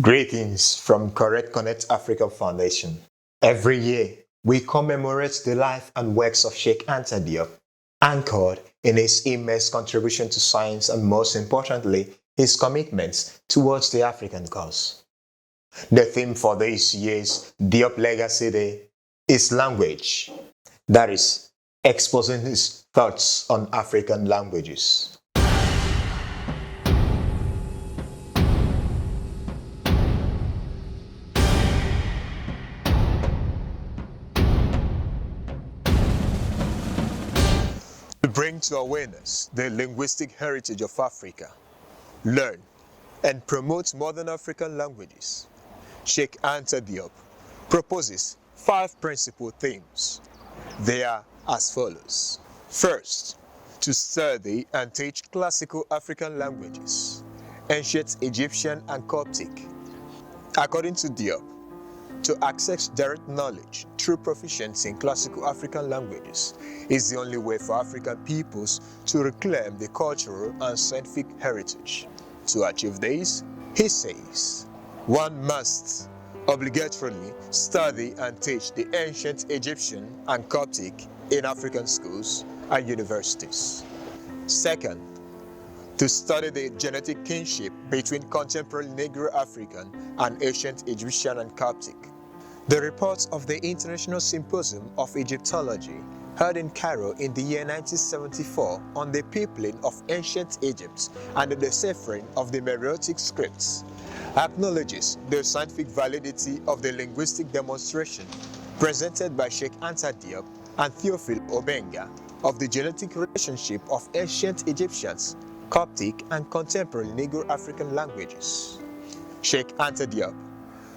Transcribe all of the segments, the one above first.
Greetings from Correct Connect Africa Foundation. Every year, we commemorate the life and works of Cheikh Anta Diop, anchored in his immense contribution to science and, most importantly, his commitments towards the African cause. The theme for this year's Diop Legacy Day is language, that is, exposing his thoughts on African languages. To bring to awareness the linguistic heritage of Africa, learn and promote modern African languages, Cheikh Anta Diop proposes 5 principal themes. They are as follows. First, to study and teach classical African languages, ancient Egyptian and Coptic. According to Diop, to access direct knowledge through proficiency in classical African languages is the only way for African peoples to reclaim the cultural and scientific heritage. To achieve this, he says, one must obligatorily study and teach the ancient Egyptian and Coptic in African schools and universities. Second, to study the genetic kinship between contemporary Negro African and ancient Egyptian and Coptic. The report of the International Symposium of Egyptology, held in Cairo in the year 1974 on the peopling of ancient Egypt and the deciphering of the Meroitic scripts, acknowledges the scientific validity of the linguistic demonstration presented by Cheikh Anta Diop and Theophile Obenga of the genetic relationship of ancient Egyptians, Coptic, and contemporary Negro African languages. Cheikh Anta Diop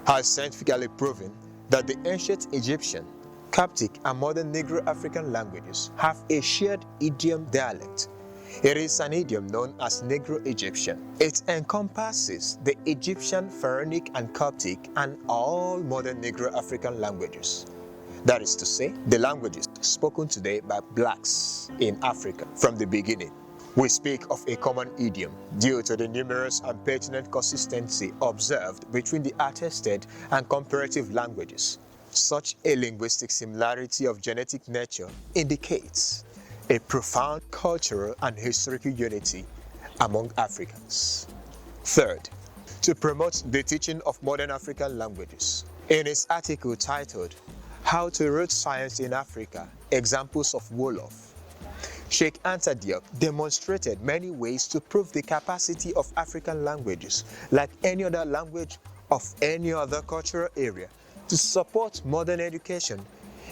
has scientifically proven that the ancient Egyptian, Coptic, and modern Negro African languages have a shared idiom dialect. It is an idiom known as Negro Egyptian. It encompasses the Egyptian, Pharaonic, and Coptic, and all modern Negro African languages. That is to say, the languages spoken today by blacks in Africa from the beginning. We speak of a common idiom due to the numerous and pertinent consistency observed between the attested and comparative languages. Such a linguistic similarity of genetic nature indicates a profound cultural and historical unity among Africans. Third, to promote the teaching of modern African languages. In his article titled, How to Root Science in Africa, Examples of Wolof, Cheikh Anta Diop demonstrated many ways to prove the capacity of African languages, like any other language of any other cultural area, to support modern education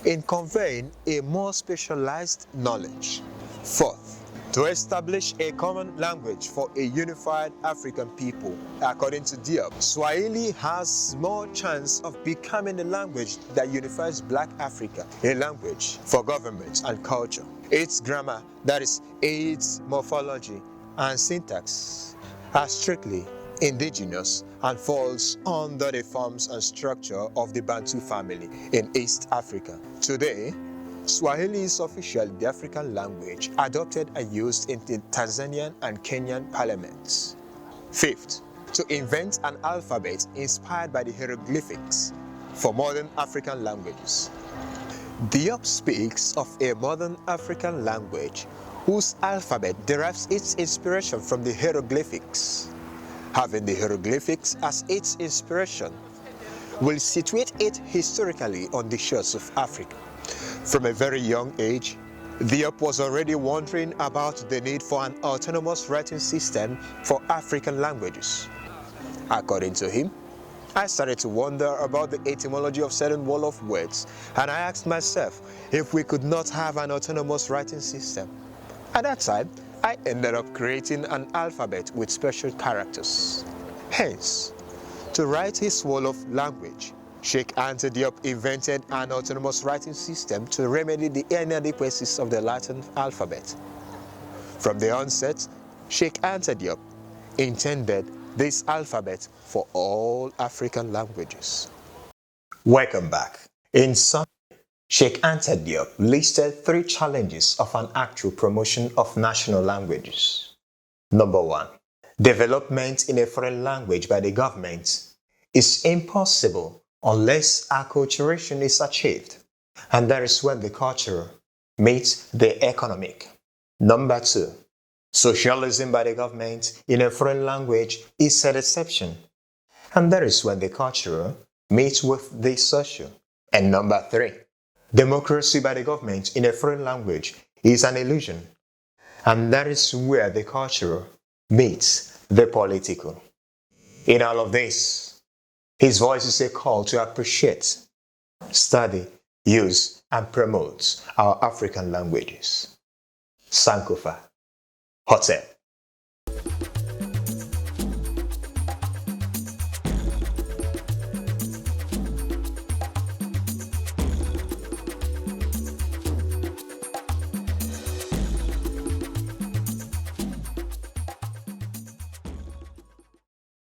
in conveying a more specialized knowledge. Fourth, to establish a common language for a unified African people. According to Diop, Swahili has more chance of becoming a language that unifies Black Africa, a language for government and culture. Its grammar, that is, its morphology and syntax, are strictly indigenous and falls under the forms and structure of the Bantu family in East Africa. Today, Swahili is officially the African language adopted and used in the Tanzanian and Kenyan parliaments. Fifth, to invent an alphabet inspired by the hieroglyphics for modern African languages. Diop speaks of a modern African language whose alphabet derives its inspiration from the hieroglyphics. Having the hieroglyphics as its inspiration will situate it historically on the shores of Africa. From a very young age, Diop was already wondering about the need for an autonomous writing system for African languages. According to him, I started to wonder about the etymology of certain Wolof words, and I asked myself if we could not have an autonomous writing system. At that time, I ended up creating an alphabet with special characters. Hence, to write his Wolof language, Cheikh Anta Diop invented an autonomous writing system to remedy the inadequacies of the Latin alphabet. From the onset, Cheikh Anta Diop intended this alphabet for all African languages. Welcome back. In summary, Cheikh Anta Diop listed 3 challenges of an actual promotion of national languages. Number 1. Development in a foreign language by the government is impossible unless acculturation is achieved. And that is when the cultural meets the economic. Number 2, socialism by the government in a foreign language is an exception. And that is when the cultural meets with the social. And number 3, democracy by the government in a foreign language is an illusion. And that is where the cultural meets the political. In all of this, his voice is a call to appreciate, study, use, and promote our African languages. Sankofa Hotel.